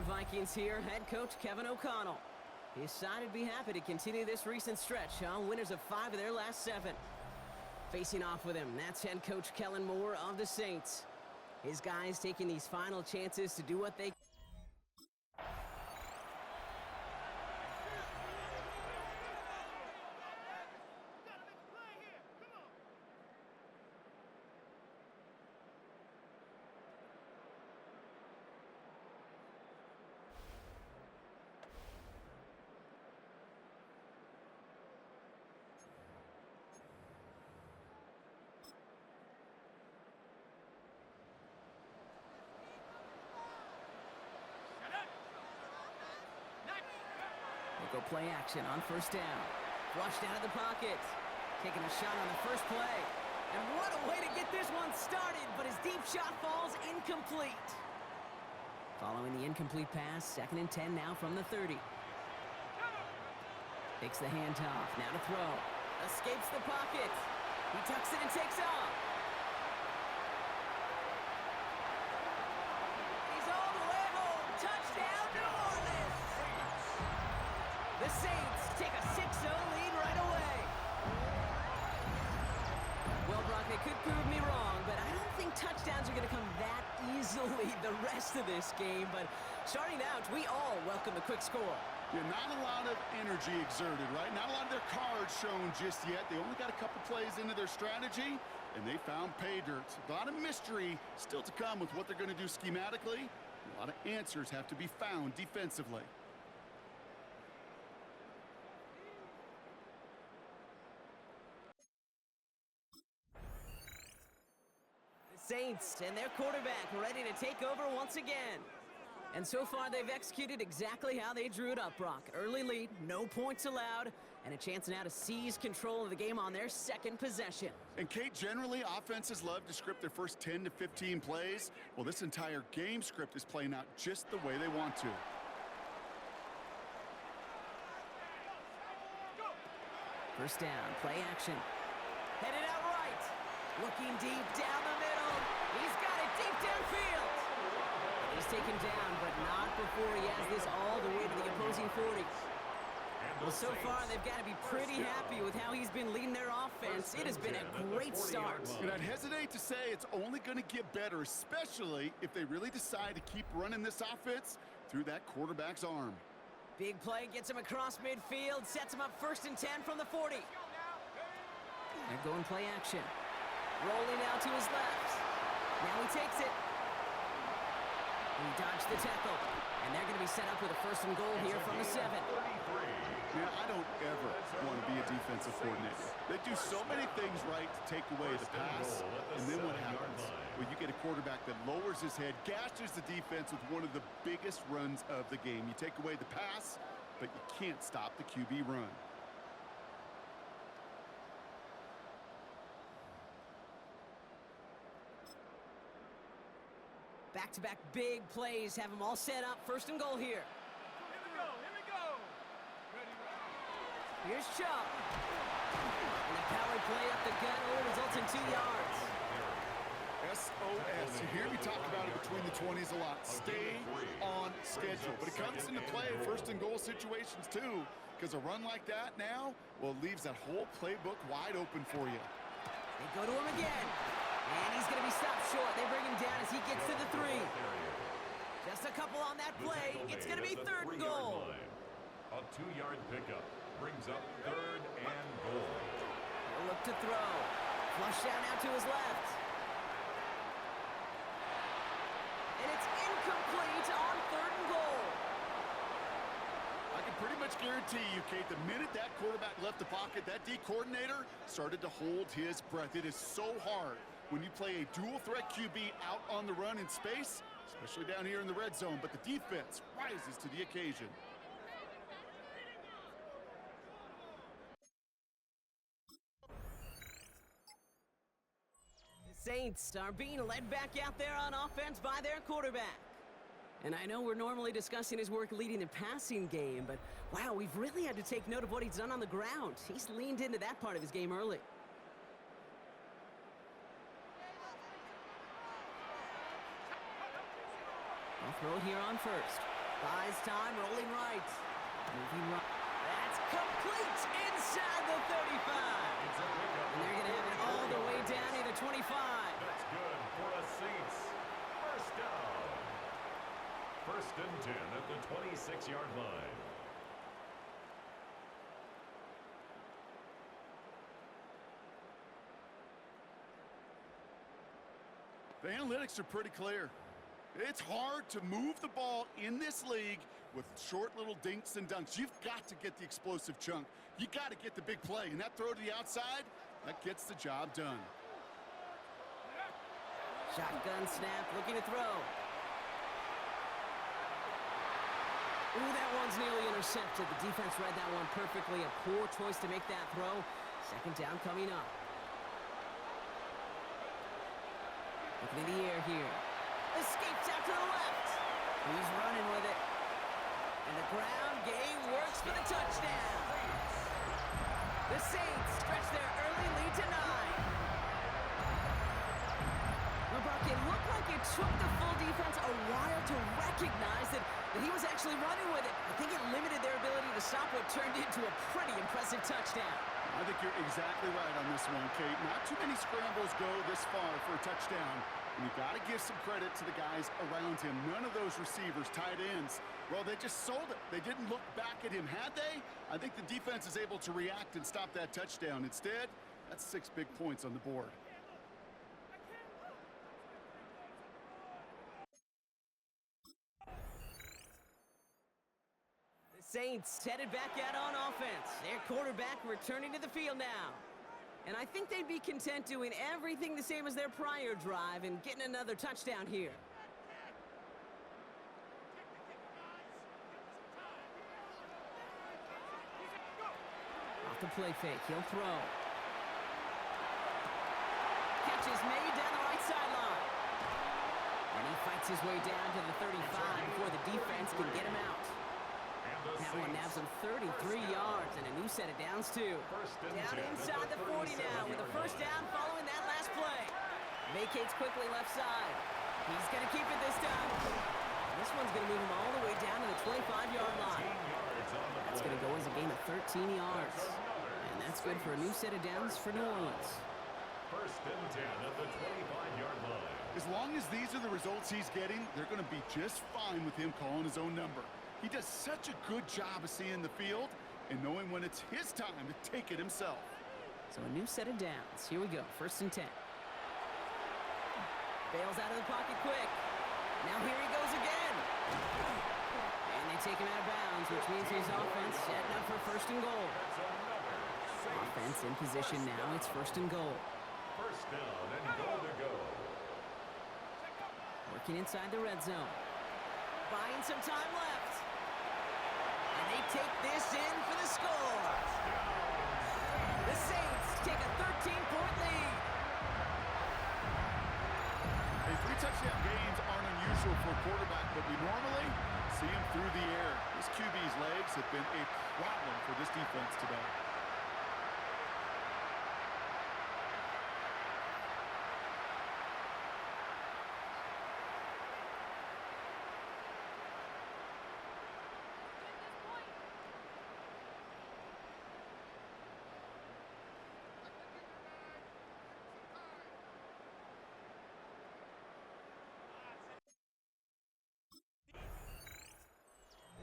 Carolina Vikings here, head coach Kevin O'Connell. His side would be happy to continue this recent stretch, winners of 5 of their last 7. Facing off with him, that's head coach Kellen Moore of the Saints. His guys taking these final chances to do what they go play action on first down. Flushed out of the pocket. Taking a shot on the first play. And what a way to get this one started, but his deep shot falls incomplete. Following the incomplete pass, 2nd and 10 now from the 30. Takes the handoff, now to throw. Escapes the pocket. He tucks it and takes off. He's all the way home. Touchdown, New Orleans! The Saints take a 6-0 lead right away. Well, Brock, they could prove me wrong, but I don't think touchdowns are going to come that easily the rest of this game. But starting out, we all welcome the quick score. Yeah, not a lot of energy exerted, right? Not a lot of their cards shown just yet. They only got a couple plays into their strategy, and they found pay dirt. A lot of mystery still to come with what they're going to do schematically. A lot of answers have to be found defensively. Saints and their quarterback ready to take over once again. And so far, they've executed exactly how they drew it up, Brock. Early lead, no points allowed, and a chance now to seize control of the game on their second possession. And, Kate, generally, offenses love to script their first 10 to 15 plays. Well, this entire game script is playing out just the way they want to. First down, play action. Headed out right. Looking deep down the middle. He's got it deep downfield. He's taken down, but not before he has this all the way to the opposing 40. Well, so far, they've got to be pretty happy with how he's been leading their offense. It has been a great start. And I'd hesitate to say it's only going to get better, especially if they really decide to keep running this offense through that quarterback's arm. Big play gets him across midfield, sets him up 1st and 10 from the 40. They're going play action. Rolling out to his left. Now he takes it. He dodged the tackle. And they're going to be set up with a 1st and goal here from the 7. Yeah, I don't ever want to be a defensive coordinator. They do so many things right to take away the pass, and then what happens? Well, you get a quarterback that lowers his head, gashes the defense with one of the biggest runs of the game. You take away the pass, but you can't stop the QB run. Back-to-back big plays have them all set up. 1st and goal here. Here we go. Ready. Here's Chubb. And the power play up the gut only results in 2 yards. SOS. You hear me talk about it between the 20s a lot. Stay on schedule. But it comes into play 1st and goal situations too, because a run like that now, well, it leaves that whole playbook wide open for you. They go to him again. And he's going to be stopped short. They bring him down as he gets to the 3. Just a couple on that play. It's going to be 3rd and goal. A 2-yard pickup brings up 3rd and goal. He'll look to throw. Flush down out to his left. And it's incomplete on 3rd and goal. I can pretty much guarantee you, Kate, the minute that quarterback left the pocket, that D coordinator started to hold his breath. It is so hard when you play a dual-threat QB out on the run in space, especially down here in the red zone, but the defense rises to the occasion. The Saints are being led back out there on offense by their quarterback. And I know we're normally discussing his work leading the passing game, but wow, we've really had to take note of what he's done on the ground. He's leaned into that part of his game early. They'll throw it here on 1st. Buys time, rolling right. Moving right. That's complete inside the 35. And they're going to have it all the way down near the 25. That's good for the Saints. First down. First and 10 at the 26-yard line. The analytics are pretty clear. It's hard to move the ball in this league with short little dinks and dunks. You've got to get the explosive chunk. You got to get the big play. And that throw to the outside, that gets the job done. Shotgun snap, looking to throw. Ooh, that one's nearly intercepted. The defense read that one perfectly. A poor choice to make that throw. Second down coming up. Looking in the air here. Escapes out to the left. He's running with it. And the ground game works for the touchdown. The Saints stretch their early lead to 9. Brock, it looked like it took the full defense a while to recognize that he was actually running with it. I think it limited their ability to stop what turned into a pretty impressive touchdown. I think you're exactly right on this one, Kate. Not too many scrambles go this far for a touchdown. And you got to give some credit to the guys around him. None of those receivers, tight ends, well, they just sold it. They didn't look back at him. Had they? I think the defense is able to react and stop that touchdown. Instead, that's 6 big points on the board. Saints headed back out on offense. Their quarterback returning to the field now. And I think they'd be content doing everything the same as their prior drive and getting another touchdown here. Off the play fake, he'll throw. Catch is made down the right sideline. And he fights his way down to the 35 before the defense can get him out. That one nabs him 33 yards and a new set of downs, too. Down inside the 40 now with a first down following that last play. Vacates quickly left side. He's going to keep it this time. And this one's going to move him all the way down to the 25-yard line. That's going to go as a gain of 13 yards. And that's good for a new set of downs for New Orleans. First and 10 at the 25-yard line. As long as these are the results he's getting, they're going to be just fine with him calling his own number. He does such a good job of seeing the field and knowing when it's his time to take it himself. So a new set of downs. Here we go, first and 10. Bails out of the pocket quick. Now here he goes again. And they take him out of bounds, which means his offense setting up for first and goal. Offense in position now. It's first and goal. First down and goal to go. Working inside the red zone. Buying some time left. And they take this in for the score. The Saints take a 13-point lead. Hey, 3 touchdown gains aren't unusual for a quarterback, but we normally see him through the air. This QB's legs have been a problem for this defense today.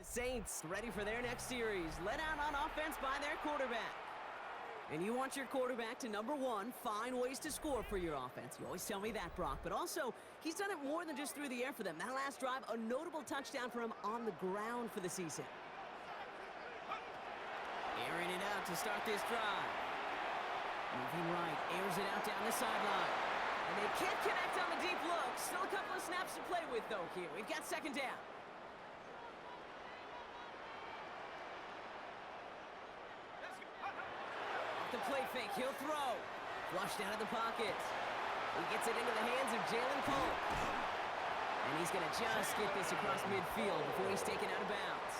Saints ready for their next series. Let out on offense by their quarterback. And you want your quarterback to, number one, find ways to score for your offense. You always tell me that, Brock. But also, he's done it more than just through the air for them. That last drive, a notable touchdown for him on the ground for the season. Airing it out to start this drive. Moving right, airs it out down the sideline. And they can't connect on the deep look. Still a couple of snaps to play with, though, here. We've got second down. The play fake, he'll throw. Flushed out of the pocket. He gets it into the hands of Jalen Polk. And he's going to just get this across midfield before he's taken out of bounds.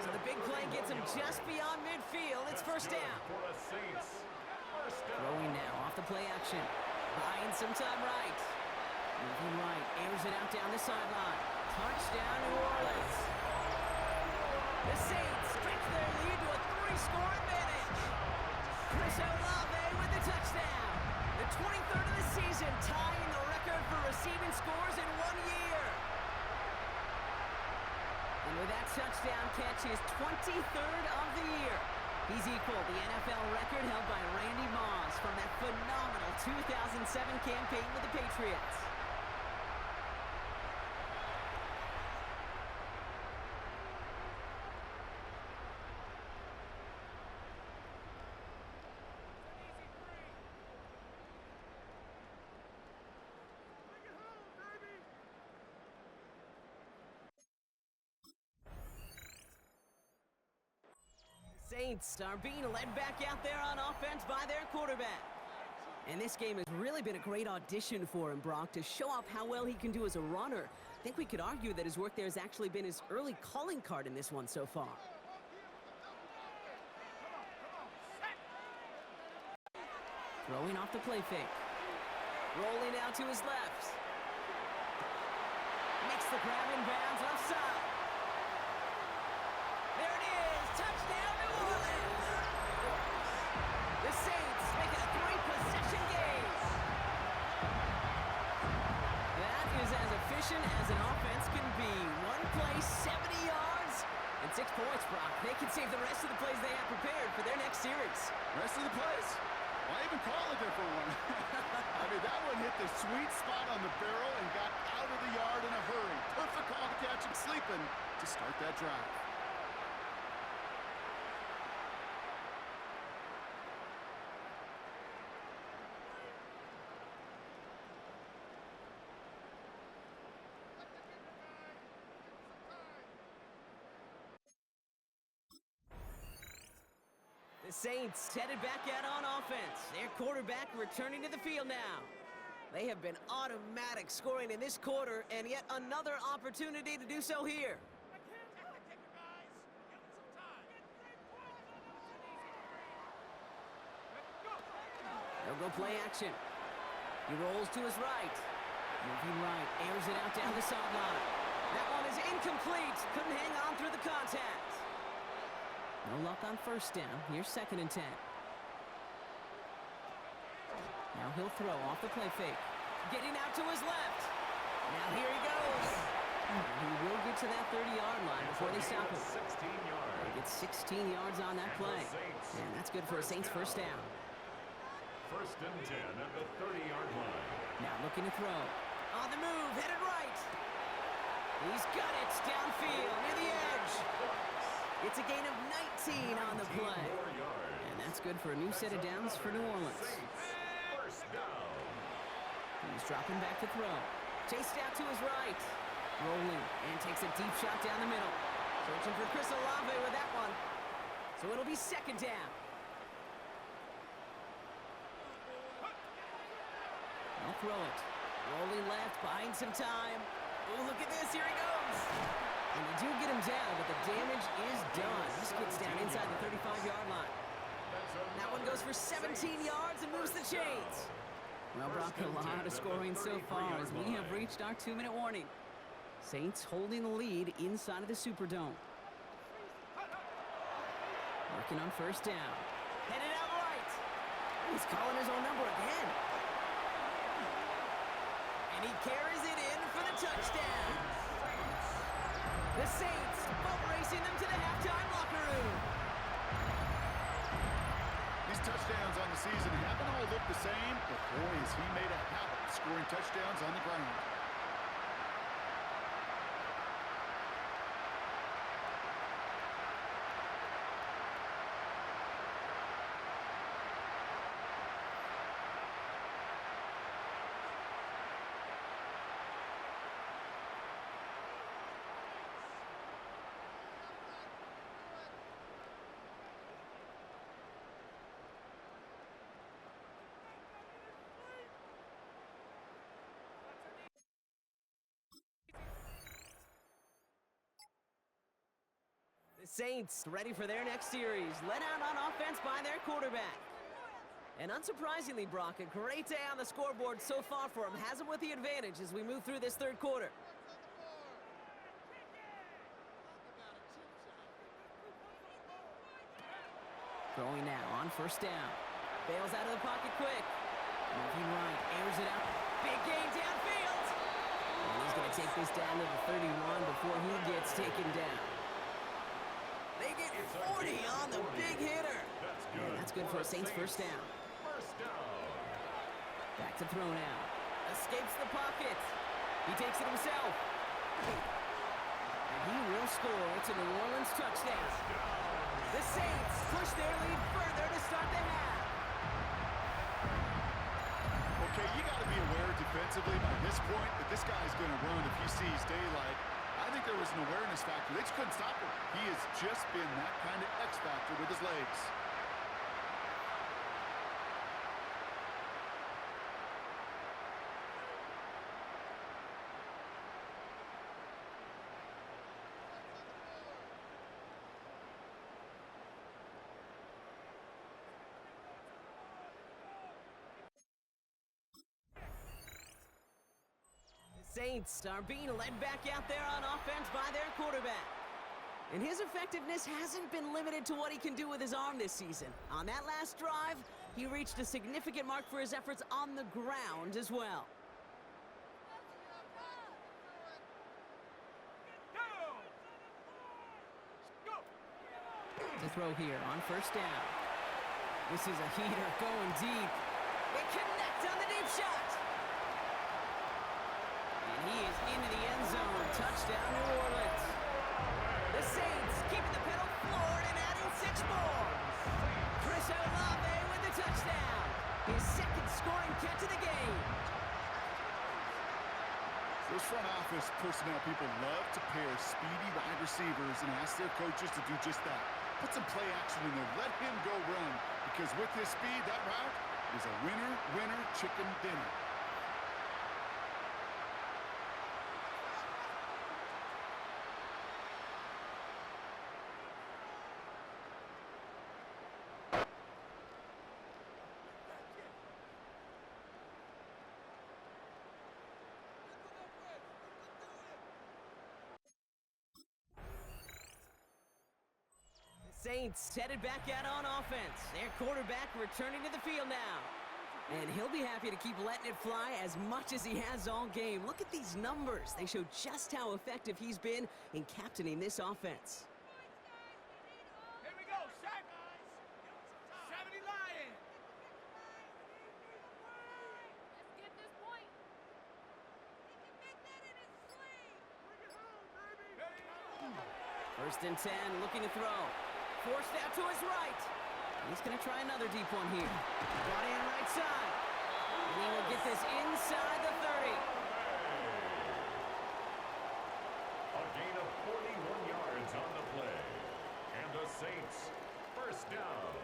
So the big play gets him just beyond midfield. It's first down. Throwing now off the play action. Buying some time right. Moving right, airs it out down the sideline. Touchdown, New Orleans. The Saints stretch their lead to a 3-score advantage. Chris Olave with the touchdown. The 23rd of the season, tying the record for receiving scores in 1 year. And with that touchdown catch, his 23rd of the year. He's equaled the NFL record held by Randy Moss from that phenomenal 2007 campaign with the Patriots. Saints are being led back out there on offense by their quarterback. And this game has really been a great audition for him, Brock, to show off how well he can do as a runner. I think we could argue that his work there has actually been his early calling card in this one so far. Throwing off the play fake. Rolling out to his left. Makes the grab in bounds left side. There it is! Touchdown, New Orleans! The Saints make it a 3-possession game. That is as efficient as an offense can be. One play, 70 yards, and 6 points, Brock. They can save the rest of the plays they have prepared for their next series. Rest of the plays? Why even call it there for one? I mean, that one hit the sweet spot on the barrel and got out of the yard in a hurry. Perfect call to catch him sleeping to start that drive. The Saints headed back out on offense. Their quarterback returning to the field now. They have been automatic scoring in this quarter, and yet another opportunity to do so here. They'll go play action. He rolls to his right. Moving right, airs it out down the sideline. That one is incomplete. Couldn't hang on through the contact. No luck on first down. Here's 2nd and 10. Now he'll throw off the play fake. Getting out to his left. Now here he goes. And he will get to that 30-yard line before they stop him. 16 yards. He gets 16 yards on that play. And that's good for a Saints first down. 1st and 10 at the 30-yard line. Now looking to throw. On the move, headed right. He's got it downfield near the edge. It's a gain of 19 on the play. And that's good for a new set of downs for New Orleans. First down. He's dropping back to throw. Chased out to his right. Rolling and takes a deep shot down the middle. Searching for Chris Olave with that one. So it'll be 2nd down. They'll throw it. Rolling left, buying some time. Oh, look at this. Here he goes. And they do get him down, but the damage is done. This gets down inside the 35-yard line. That one goes for 17 yards and moves the chains. Well, Brock, a lot of scoring so far as we have reached our 2-minute warning. Saints holding the lead inside of the Superdome. Working on first down. Headed out right. He's calling his own number again. And he carries it in for the touchdown. The Saints boat racing them to the halftime locker room. These touchdowns on the season haven't all looked the same, but boy, has he made a habit of scoring touchdowns on the ground. The Saints ready for their next series, led out on offense by their quarterback. And unsurprisingly, Brock, a great day on the scoreboard so far for him. Has him with the advantage as we move through this third quarter. Throwing now on first down. Bails out of the pocket quick. Moving right, airs it out. Big gain downfield. And he's going to take this down to the 31 before he gets taken down. They get 40 on the big hitter. And that's good for a Saints first down. First down. Back to throw now. Escapes the pocket. He takes it himself. And he will score. It's a New Orleans touchdown. The Saints push their lead further to start the half. Okay, you got to be aware defensively by this point that this guy's going to run if he sees daylight. I think there was an awareness factor. They just couldn't stop him. He has just been that kind of X factor with his legs. Saints are being led back out there on offense by their quarterback. And his effectiveness hasn't been limited to what he can do with his arm this season. On that last drive, he reached a significant mark for his efforts on the ground as well. To throw here on first down. This is a heater going deep. They connect on the deep shot. And he is into the end zone. Touchdown, New Orleans. The Saints keeping the pedal floored and adding 6 more. Chris Olave with the touchdown. His second scoring catch of the game. Those front office personnel people love to pair speedy wide receivers and ask their coaches to do just that. Put some play action in there. Let him go run. Because with his speed, that route is a winner, chicken dinner. Saints headed back out on offense. Their quarterback returning to the field now. And he'll be happy to keep letting it fly as much as he has all game. Look at these numbers. They show just how effective he's been in captaining this offense. Here we go, sack. 70 Lions. Let's get this point. He can make that in his sleeve. Bring it home, baby. First and 10, looking to throw. Forced out to his right. He's going to try another deep one here. Brought in right side. And he will get this inside the 30. A gain of 41 yards on the play. And the Saints, first down.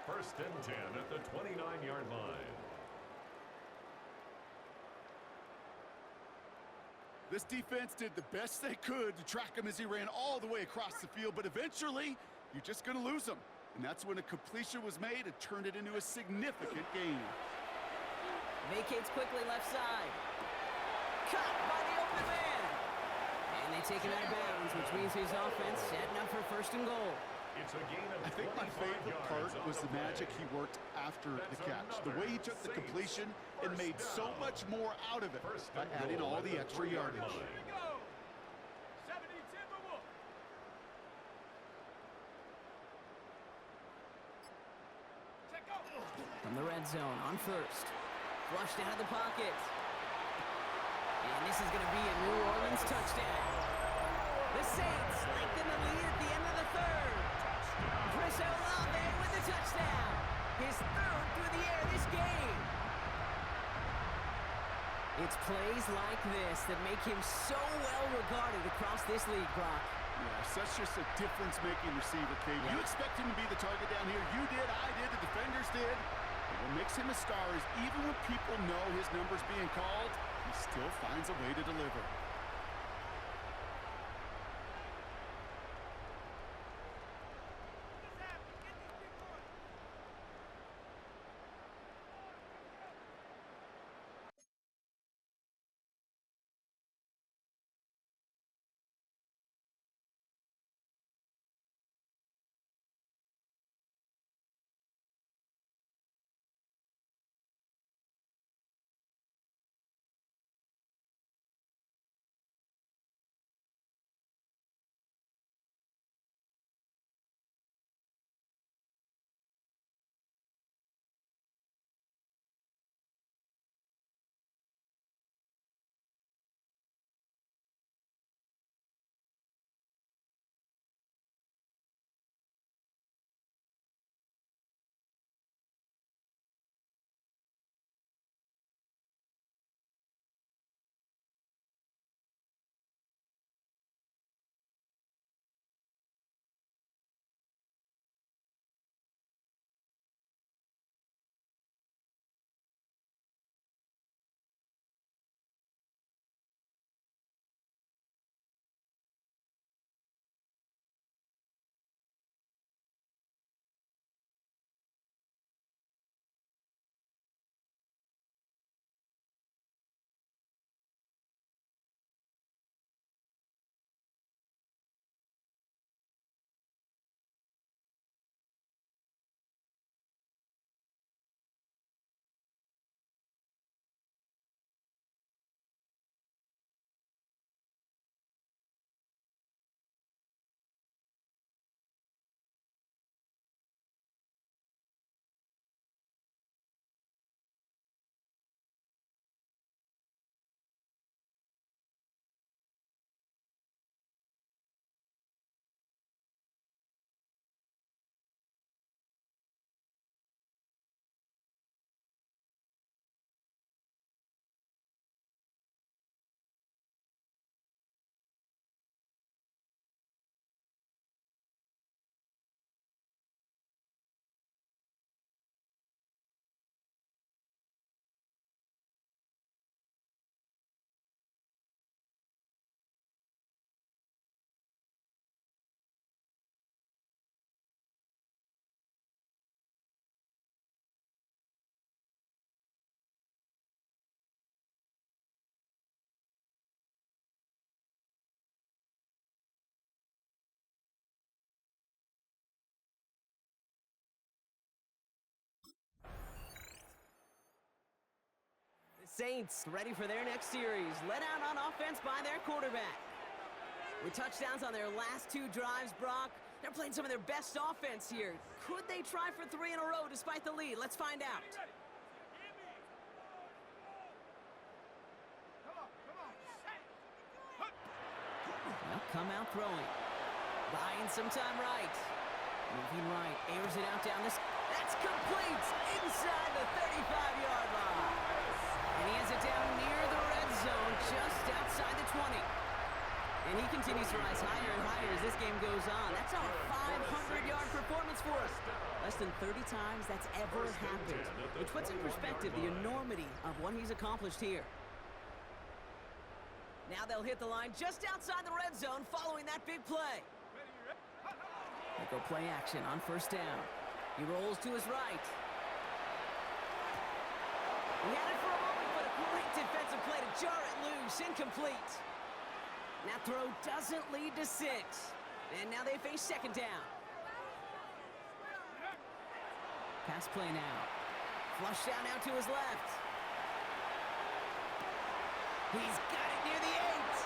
First and 10 at the 29-yard line. This defense did the best they could to track him as he ran all the way across the field, but eventually, you're just going to lose him. And that's when a completion was made and turned it into a significant gain. Vacates quickly left side. Cut by the open man. And they take him out of bounds, which means his offense setting up for first and goal. It's a gain of I think my 25 favorite part yards on was the play. magic he worked after the catch. The way he took the Saints completion and first made so down. much more out of it First by and adding goal all at the the extra 3-yard yardage. line. Here we go. 70 Timberwolves. Check out. From the red zone on first. Flushed out of the pocket. And this is going to be a New Orleans touchdown. The Saints lengthen the lead at the end of the third. Chris Olave with the touchdown. His third through the air this game. It's plays like this that make him so well regarded across this league, Brock. Yeah, such just a difference-making receiver, Kate. Yeah. You expect him to be the target down here. You did, I did, the defenders did. But what makes him a star is even when people know his number's being called, he still finds a way to deliver. Saints ready for their next series, led out on offense by their quarterback. With touchdowns on their last 2 drives, Brock, they're playing some of their best offense here. Could they try for 3 in a row despite the lead? Let's find out. Well, come out throwing. Buying some time right. Moving right, airs it out down this. That's complete inside the 35-yard line. And he has it down near the red zone, just outside the 20. And he continues to rise higher and higher as this game goes on. That's our 500-yard performance for us. Less than 30 times that's ever happened, which puts in perspective the enormity of what he's accomplished here. Now they'll hit the line just outside the red zone following that big play. They go play action on first down. He rolls to his right. He had it for a moment, but a great defensive play to jar it loose. Incomplete. That throw doesn't lead to 6. And now they face second down. Pass play now. Flush down out to his left. He's got it near the 8.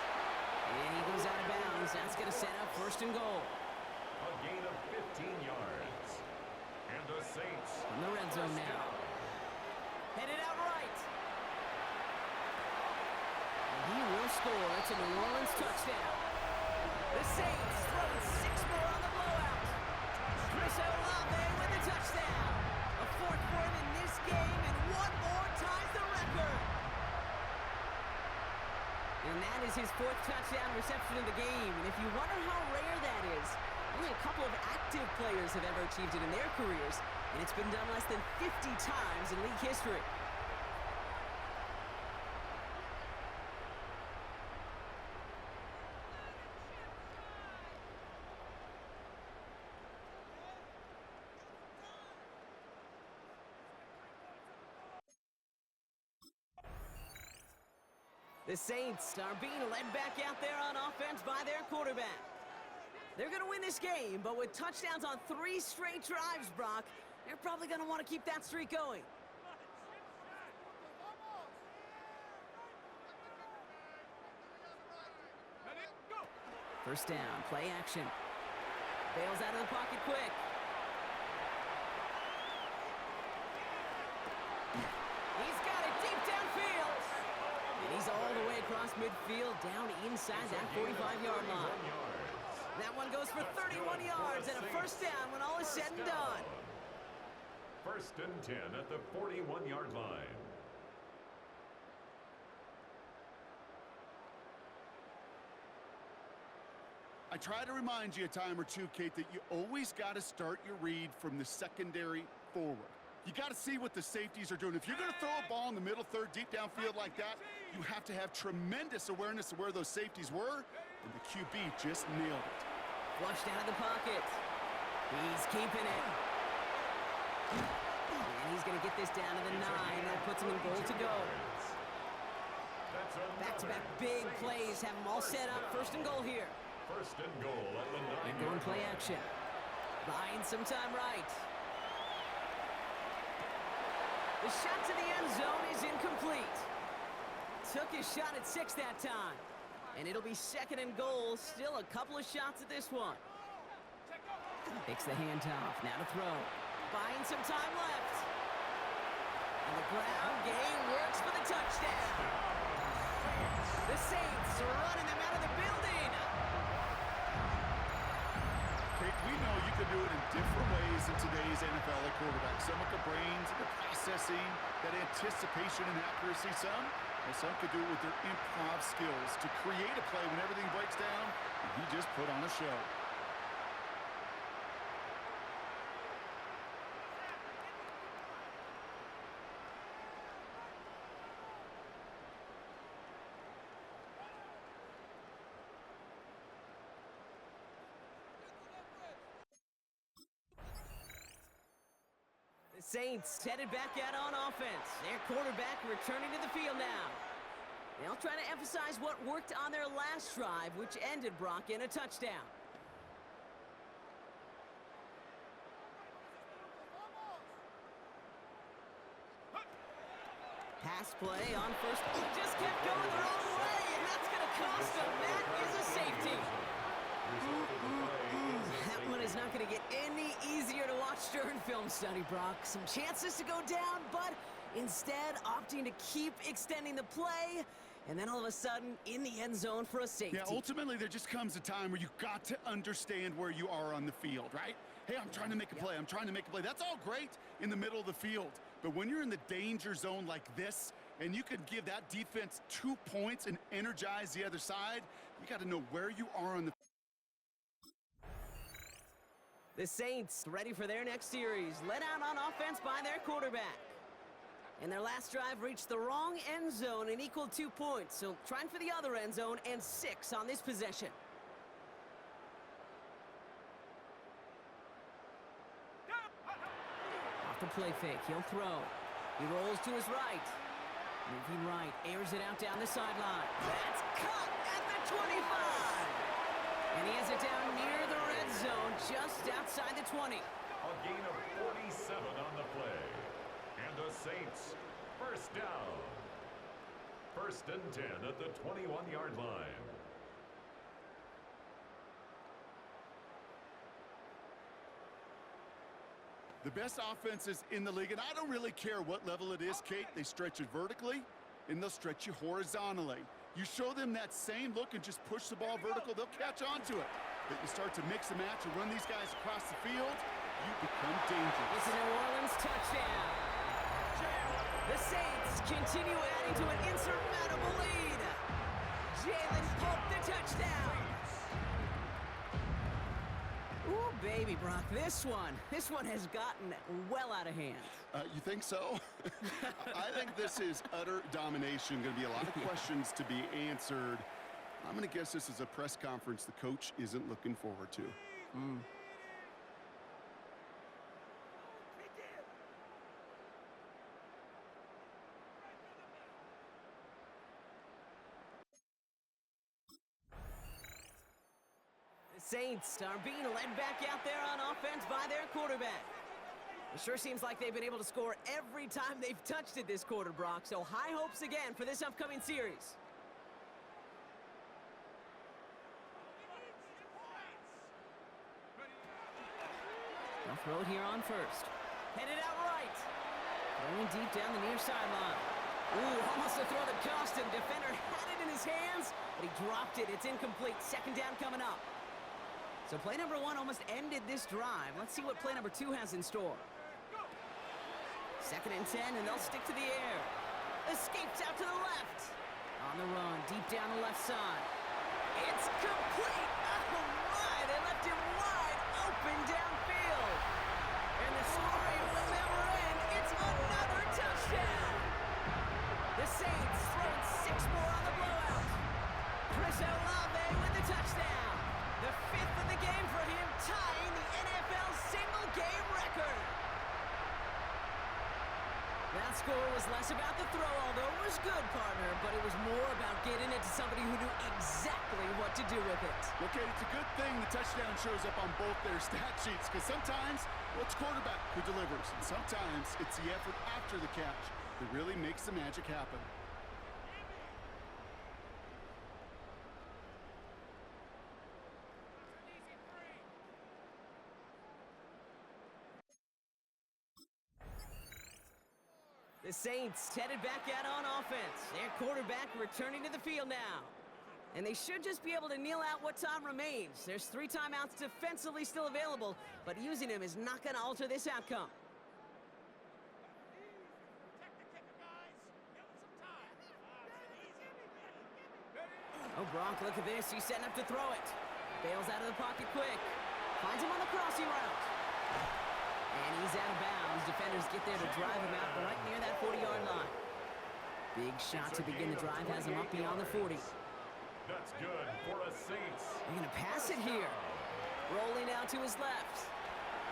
And he goes out of bounds. That's going to set up first and goal. A gain of 15 yards. And the Saints in the red zone now. Headed out right. And he will score. It's a New Orleans touchdown. The Saints throwing 6 more on the blowout. Chris Olave with a touchdown. A 4th for him in this game, and 1 more ties the record. And that is his 4th touchdown reception of the game. And if you wonder how rare that is, only a couple of active players have ever achieved it in their careers, and it's been done less than 50 times in league history. The Saints are being led back out there on offense by their quarterback. They're going to win this game, but with touchdowns on 3 straight drives, Brock, they're probably going to want to keep that streak going. First down, play action. Bails out of the pocket quick. He's got it deep downfield. And he's all the way across midfield, down inside that 45-yard line. That one goes for 31 yards and a first down when all is said and done. First and 10 at the 41-yard line. I try to remind you a time or two, Kate, that you always got to start your read from the secondary forward. You got to see what the safeties are doing. If you're going to throw a ball in the middle third, deep downfield like that, you have to have tremendous awareness of where those safeties were, and the QB just nailed it. Flushed out of the pocket. He's keeping it. And he's going to get this down to the 9. That puts him in goal to go. Back-to-back big plays have them all set up. First and goal here. First and goal at the 9. And going play action. Buying some time right. The shot to the end zone is incomplete. Took his shot at 6 that time. And it'll be second and goal. Still a couple of shots at this one. Takes the handoff. Now to throw. Buying some time left. And the ground game works for the touchdown. The Saints are running them out of the building. Kate, we know you can do it in different ways in today's NFL at quarterback. Some with the brains, the processing, that anticipation and accuracy. Some could do it with their improv skills to create a play when everything breaks down, and he just put on a show. The Saints headed back out on offense. Their quarterback returning to the field now. They'll try to emphasize what worked on their last drive, which ended, Brock, in a touchdown. Pass play on first. Just kept going the wrong way, and that's going to cost him. That is a safety. That one is not going to get any easier to watch during film study, Brock. Some chances to go down, but instead opting to keep extending the play, and then all of a sudden in the end zone for a safety. Yeah, ultimately there just comes a time where you've got to understand where you are on the field, right? Hey, I'm trying to make a play. I'm trying to make a play. That's all great in the middle of the field. But when you're in the danger zone like this, and you can give that defense 2 points and energize the other side, you got to know where you are on the The Saints ready for their next series, led out on offense by their quarterback. And their last drive reached the wrong end zone and equaled 2 points, so trying for the other end zone and 6 on this possession. Off the play fake, he'll throw. He rolls to his right. Moving right, airs it out down the sideline. That's caught at the 25! And he has it down near the red zone, just outside the 20. A gain of 47 on the play. And the Saints, first down. First and 10 at the 21-yard line. The best offenses in the league, and I don't really care what level it is, Kate. They stretch it vertically, and they'll stretch you horizontally. You show them that same look and just push the ball vertical, they'll catch on to it. But you start to mix and match and run these guys across the field, you become dangerous. It's a New Orleans touchdown. The Saints continue adding to an insurmountable lead. Jalen Pope the touchdown. Ooh, baby, Brock, this one has gotten well out of hand. You think so? I think this is utter domination. Going to be a lot of questions to be answered. I'm going to guess this is a press conference the coach isn't looking forward to. Saints are being led back out there on offense by their quarterback. It sure seems like they've been able to score every time they've touched it this quarter, Brock, so high hopes again for this upcoming series. They'll throw it here on first. Headed out right. Throwing deep down the near sideline. Ooh, almost a throw that cost him. Defender had it in his hands, but he dropped it. It's incomplete. Second down coming up. So play number 1 almost ended this drive. Let's see what play number 2 has in store. Second and 10, and they'll stick to the air. Escapes out to the left. On the run, deep down the left side. It's complete! Oh my, they left him wide open downfield. And the scoring will never end. It's another touchdown. The Saints throwing 6 more on the blowout. Chris Olave with the touchdown. The 5th of the game for him, tying the NFL single-game record. That score was less about the throw, although it was good, partner, but it was more about getting it to somebody who knew exactly what to do with it. Okay, it's a good thing the touchdown shows up on both their stat sheets, because sometimes, well, it's quarterback who delivers, and sometimes it's the effort after the catch that really makes the magic happen. The Saints headed back out on offense. Their quarterback returning to the field now. And they should just be able to kneel out what time remains. There's 3 timeouts defensively still available, but using them is not going to alter this outcome. Oh, Brock, look at this. He's setting up to throw it. Bails out of the pocket quick. Finds him on the crossing route. And he's out of bounds. Defenders get there to drive him out right near that 40-yard line. Big shot to begin the drive has him up beyond the 40. That's good for a Saints. They're going to pass it here. Rolling out to his left.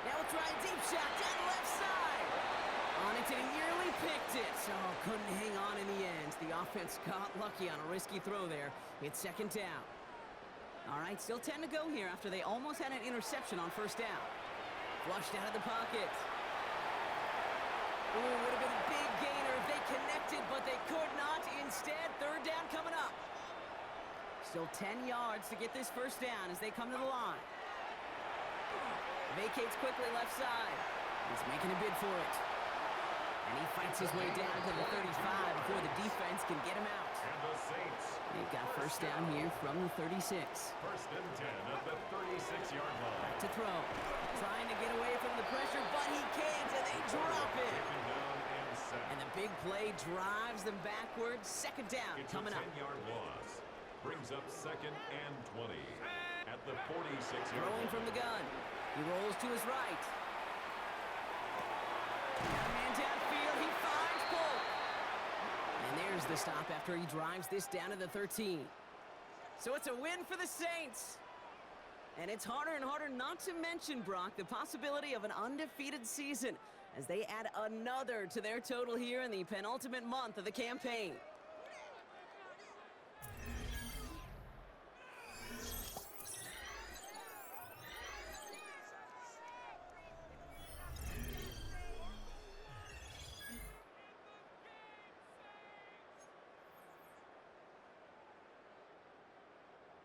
Now we'll try a deep shot down the left side. On it, and he nearly picked it. Oh, couldn't hang on in the end. The offense got lucky on a risky throw there. It's second down. All right, still 10 to go here after they almost had an interception on first down. Flushed out of the pocket. Ooh, would have been a big gainer if they connect connected, but they could not. Instead, third down coming up. Still 10 yards to get this first down as they come to the line. Vacates quickly left side. He's making a bid for it. And he fights his way down to the 35 before the defense can get him out. And the Saints. They've got first down here from the 36. First and 10 at the 36-yard line. Back to throw. Trying to get away from the pressure, but he can't, and they drop it. Taken down and sacked. And the big play drives them backwards. Second down It's coming a up. 10-yard loss. Brings up second and 20 at the 46-yard Throwing line. from the gun. He rolls to his right. Got a man downfield. He finds Polk. And there's the stop after he drives this down to the 13. So it's a win for the Saints. And it's harder and harder not to mention, Brock, the possibility of an undefeated season as they add another to their total here in the penultimate month of the campaign.